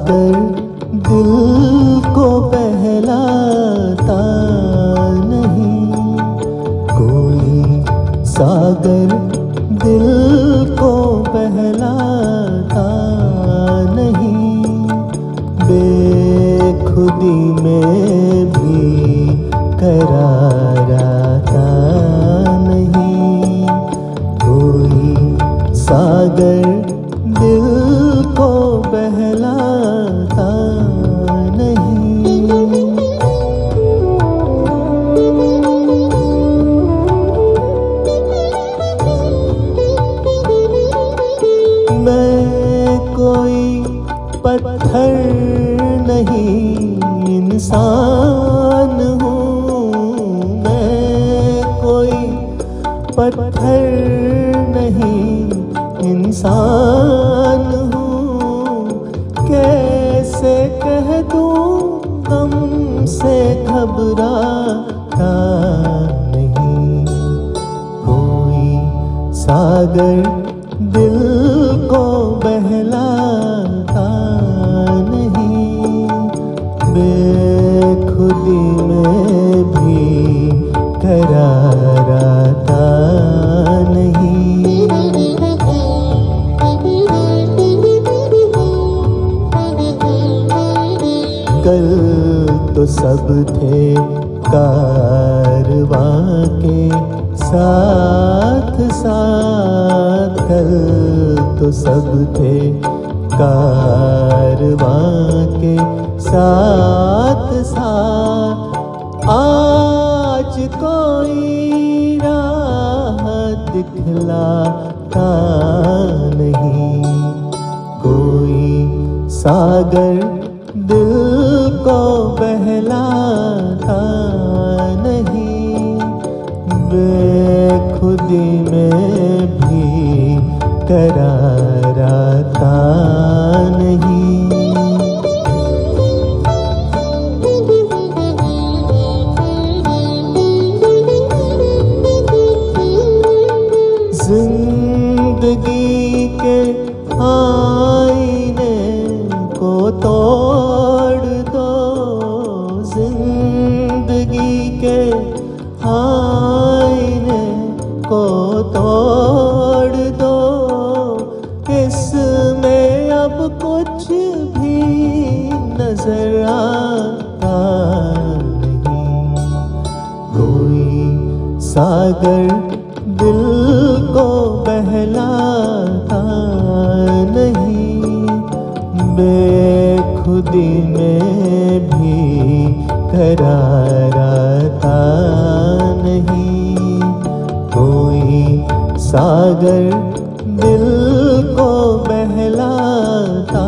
सागर दिल को बहलाता नहीं, कोई सागर दिल को बहलाता नहीं, बेखुदी में भी करार आता नहीं, कोई सागर दिल को बहलाता नहीं। मैं कोई पत्थर नहीं इंसान हूँ, मैं कोई पत्थर नहीं इंसान हूँ, कैसे कह दूँ गम से घबराता नहीं, कोई सागर दिल को बहलाता नहीं, बेखुदी में भी करार आता नहीं। कल तो सब थे कारवां के साथ साथ, कल तो सब थे कारवां के साथ साथ, आज कोई राह दिखलाता नहीं, कोई सागर दिल को बहलाता नहीं, बेखुदी में भी करार आता नहीं। जिंदगी के आईने को तोड़ दो, जिंदगी के आईने को तोड़ दो, इसमें अब कुछ भी नजर आता नहीं, कोई सागर दिल को बहलाता नहीं, बेखुदी में भी करार आता नहीं, कोई सागर दिल को बहलाता